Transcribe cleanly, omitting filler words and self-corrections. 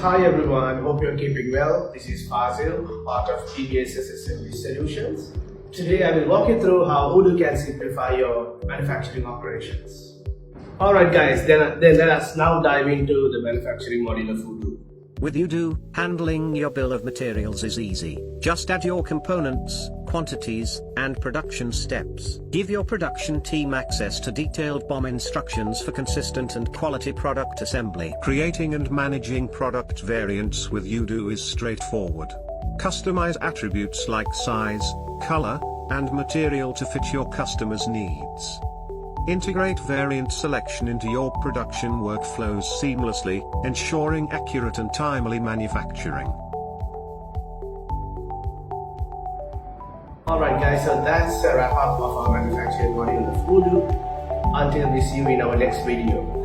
Hi everyone, hope you're keeping well. This is Fazil, part of TBS's Assembly Solutions. Today I will walk you through how Odoo can simplify your manufacturing operations. Alright guys, then let us now dive into the manufacturing module of Odoo. With Odoo, handling your bill of materials is easy. Just add your components, quantities, and production steps. Give your production team access to detailed BOM instructions for consistent and quality product assembly. Creating and managing product variants with Odoo is straightforward. Customize attributes like size, color, and material to fit your customer's needs. Integrate variant selection into your production workflows seamlessly, ensuring accurate and timely manufacturing. Alright guys, so that's a wrap up of our manufacturing module of Odoo. Until we see you in our next video.